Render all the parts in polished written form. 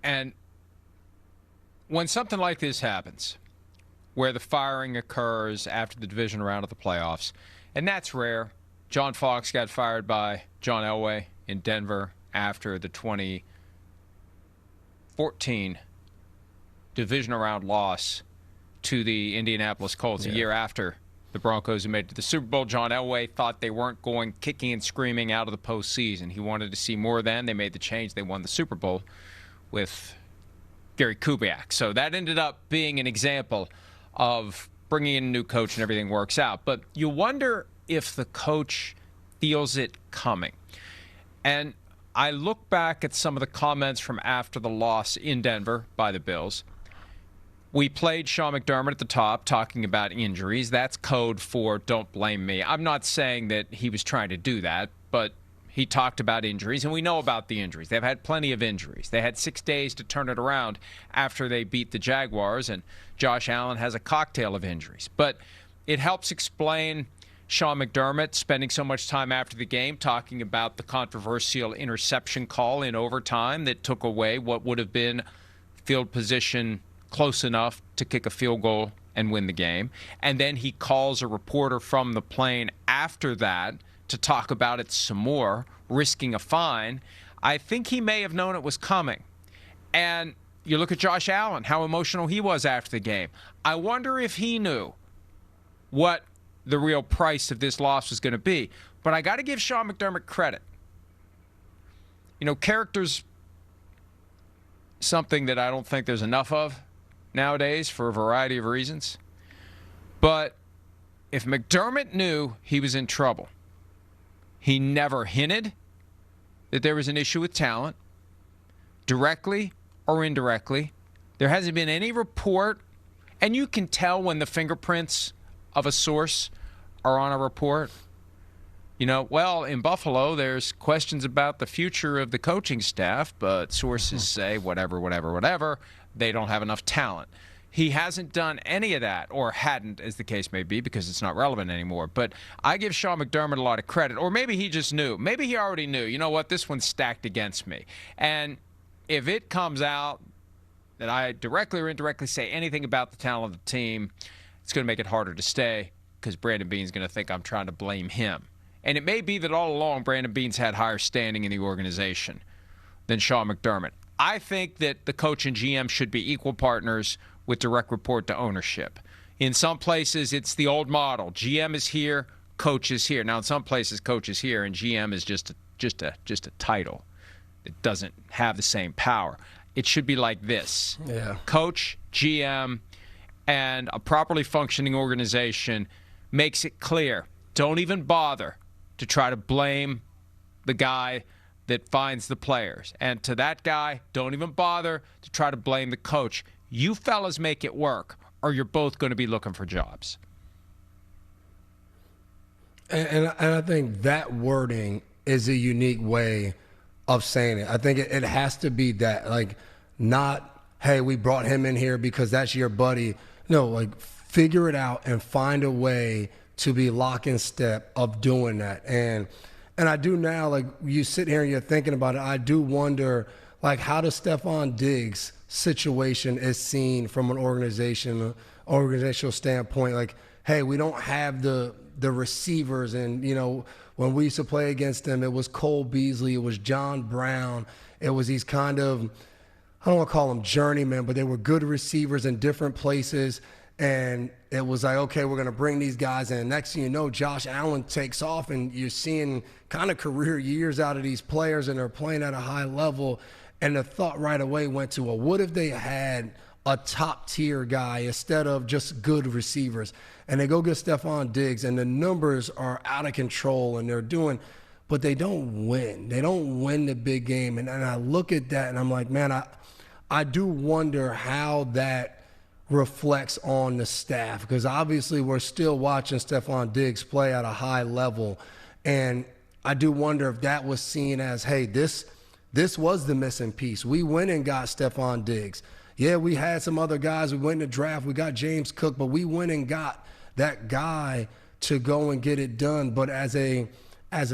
And when something like this happens, where the firing occurs after the division round of the playoffs, and that's rare. John Fox got fired by John Elway in Denver after the 2014 divisional round loss to the Indianapolis Colts a year after the Broncos had made it to the Super Bowl. John Elway thought they weren't going kicking and screaming out of the postseason. He wanted to see more then. They made the change. They won the Super Bowl with Gary Kubiak. So that ended up being an example of bringing in a new coach and everything works out. But you wonder if the coach feels it coming. And I look back at some of the comments from after the loss in Denver by the Bills. We played Sean McDermott at the top talking about injuries. That's code for don't blame me. I'm not saying that he was trying to do that, but he talked about injuries, and we know about the injuries. They've had plenty of injuries. They had 6 days to turn it around after they beat the Jaguars, and Josh Allen has a cocktail of injuries. But it helps explain Sean McDermott spending so much time after the game talking about the controversial interception call in overtime that took away what would have been field position close enough to kick a field goal and win the game. And then he calls a reporter from the plane after that to talk about it some more, risking a fine. I think he may have known it was coming. And you look at Josh Allen, how emotional he was after the game. I wonder if he knew what the real price of this loss was going to be. But I got to give Sean McDermott credit. You know, character's something that I don't think there's enough of nowadays for a variety of reasons. But if McDermott knew he was in trouble, he never hinted that there was an issue with talent, directly or indirectly. There hasn't been any report, and you can tell when the fingerprints of a source are on a report. You know, well, in Buffalo, there's questions about the future of the coaching staff, but sources say whatever, they don't have enough talent. He hasn't done any of that, or hadn't, as the case may be, because it's not relevant anymore. But I give Sean McDermott a lot of credit, or maybe he just knew. Maybe he already knew. You know what? This one's stacked against me. And if it comes out that I directly or indirectly say anything about the talent of the team, it's going to make it harder to stay because Brandon Beane's going to think I'm trying to blame him. And it may be that all along Brandon Beane's had higher standing in the organization than Sean McDermott. I think that the coach and GM should be equal partners with direct report to ownership. In some places, it's the old model. GM is here, coach is here. Now, in some places, coach is here, and GM is just a title. It doesn't have the same power. It should be like this. Yeah. Coach, GM, and a properly functioning organization makes it clear. Don't even bother to try to blame the guy that finds the players. And to that guy, don't even bother to try to blame the coach. You fellas make it work, or you're both going to be looking for jobs. And I think that wording is a unique way of saying it. I think it has to be that, like, not, hey, we brought him in here because that's your buddy. No, like, figure it out and find a way to be lock in step of doing that. And I do now, like, you sit here and you're thinking about it, I do wonder, like, how does Stephon Diggs' situation is seen from an organizational standpoint? Like, hey, we don't have the receivers, and, you know, when we used to play against them, it was Cole Beasley, it was John Brown, it was these kind of, I don't want to call them journeymen, but they were good receivers in different places. And it was like, okay, we're going to bring these guys in. Next thing you know, Josh Allen takes off, and you're seeing kind of career years out of these players, and they're playing at a high level. And the thought right away went to, well, what if they had a top-tier guy instead of just good receivers? And they go get Stephon Diggs, and the numbers are out of control, and they're doing – but they don't win. They don't win the big game. And I look at that, and I'm like, man, I do wonder how that reflects on the staff, because obviously we're still watching Stephon Diggs play at a high level. And I do wonder if that was seen as, hey, this was the missing piece. We went and got Stephon Diggs. Yeah, we had some other guys. We went in the draft. We got James Cook, but we went and got that guy to go and get it done. But as a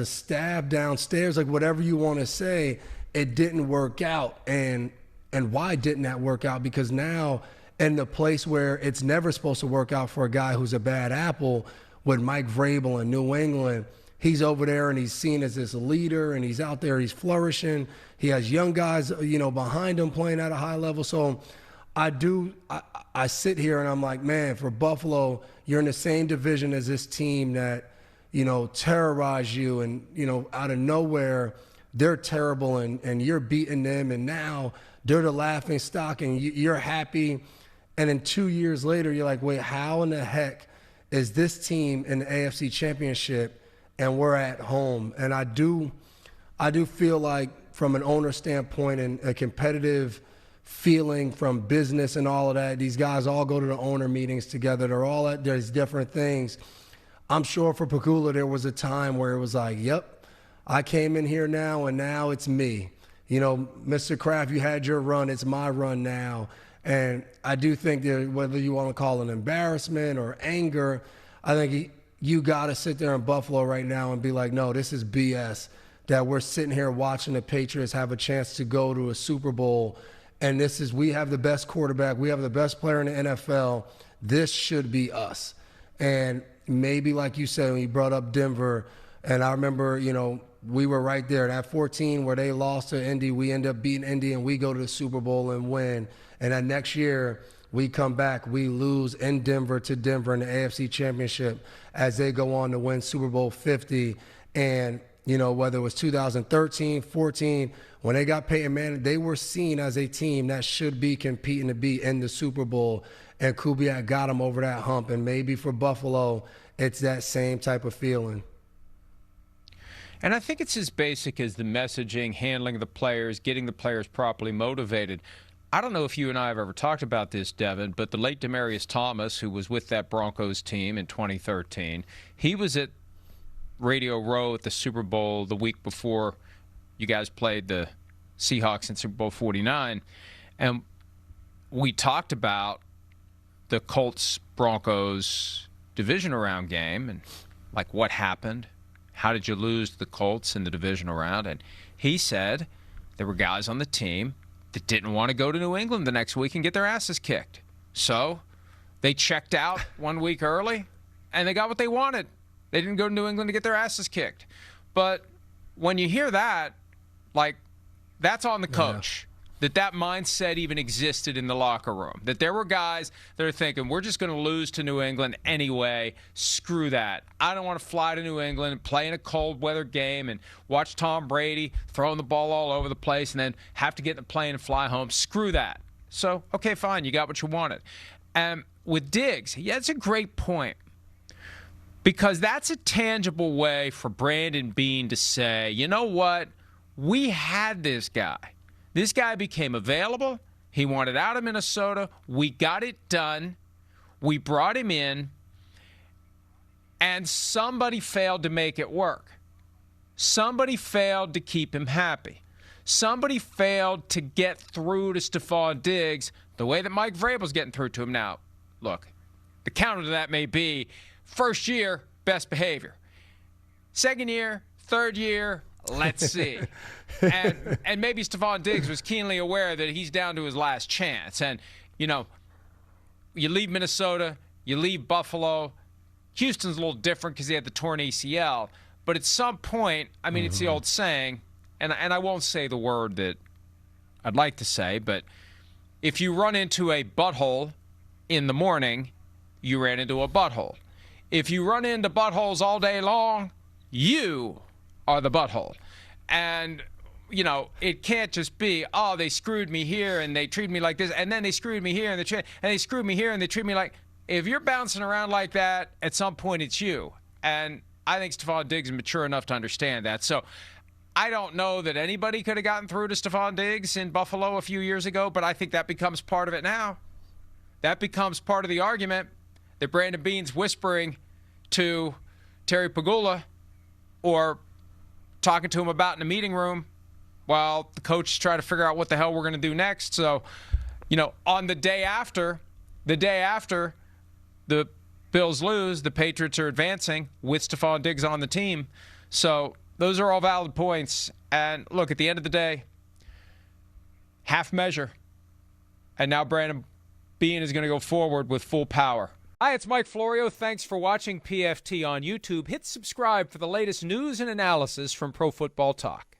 staff downstairs, like, whatever you want to say, it didn't work out. And And why didn't that work out? Because now in the place where it's never supposed to work out for a guy who's a bad apple with Mike Vrabel in New England, he's over there and he's seen as this leader and he's out there, he's flourishing. He has young guys, behind him playing at a high level. So I sit here and I'm like, man, for Buffalo, you're in the same division as this team that, terrorize you and, out of nowhere, they're terrible and you're beating them and now they're the laughing stock and you're happy. And then 2 years later, you're like, wait, how in the heck is this team in the AFC Championship and we're at home? And I do feel like from an owner standpoint and a competitive feeling from business and all of that, these guys all go to the owner meetings together. They're all at there's different things. I'm sure for Pagula, there was a time where it was like, yep, I came in here now and now it's me. Mr. Kraft, you had your run. It's my run now. And I do think that whether you want to call it embarrassment or anger, I think you got to sit there in Buffalo right now and be like, no, this is BS, that we're sitting here watching the Patriots have a chance to go to a Super Bowl. And we have the best quarterback. We have the best player in the NFL. This should be us. And maybe like you said, when you brought up Denver, and I remember, we were right there. That 14 where they lost to Indy, we end up beating Indy and we go to the Super Bowl and win. And that next year, we come back, we lose in Denver to Denver in the AFC Championship as they go on to win Super Bowl 50. And, whether it was 2013, 14, when they got Peyton Manning, they were seen as a team that should be competing to be in the Super Bowl. And Kubiak got them over that hump. And maybe for Buffalo, it's that same type of feeling. And I think it's as basic as the messaging, handling the players, getting the players properly motivated. I don't know if you and I have ever talked about this, Devin, but the late Demaryius Thomas, who was with that Broncos team in 2013, he was at Radio Row at the Super Bowl the week before you guys played the Seahawks in Super Bowl 49. And we talked about the Colts-Broncos divisional round game and, like, what happened. How did you lose to the Colts in the divisional round? And he said there were guys on the team that didn't want to go to New England the next week and get their asses kicked. So they checked out 1 week early, and they got what they wanted. They didn't go to New England to get their asses kicked. But when you hear that, like, that's on the coach. That mindset even existed in the locker room. That there were guys that are thinking, we're just going to lose to New England anyway. Screw that. I don't want to fly to New England and play in a cold weather game and watch Tom Brady throwing the ball all over the place and then have to get in the plane and fly home. Screw that. So, okay, fine. You got what you wanted. With Diggs, that's a great point. Because that's a tangible way for Brandon Beane to say, you know what? We had this guy. This guy became available. He wanted out of Minnesota. We got it done. We brought him in. And somebody failed to make it work. Somebody failed to keep him happy. Somebody failed to get through to Stephon Diggs the way that Mike Vrabel's getting through to him now. Look, the counter to that may be first year, best behavior. Second year, third year, let's see. And maybe Stephon Diggs was keenly aware that he's down to his last chance. And, you leave Minnesota, you leave Buffalo. Houston's a little different because he had the torn ACL. But at some point, I mean, it's the old saying, and I won't say the word that I'd like to say, but if you run into a butthole in the morning, you ran into a butthole. If you run into buttholes all day long, you are the butthole. And, it can't just be, oh, they screwed me here and they treated me like this, and then they screwed me here and they screwed me here and they treat me like. If you're bouncing around like that, at some point it's you. And I think Stephon Diggs is mature enough to understand that. So I don't know that anybody could have gotten through to Stephon Diggs in Buffalo a few years ago, but I think that becomes part of it now. That becomes part of the argument that Brandon Beane's whispering to Terry Pagula or talking to him about in a meeting room while the coach is trying to figure out what the hell we're going to do next. So, on the day after the Bills lose, the Patriots are advancing with Stephon Diggs on the team. So those are all valid points. And look, at the end of the day, half measure. And now Brandon Beane is going to go forward with full power. Hi, it's Mike Florio. Thanks for watching PFT on YouTube. Hit subscribe for the latest news and analysis from Pro Football Talk.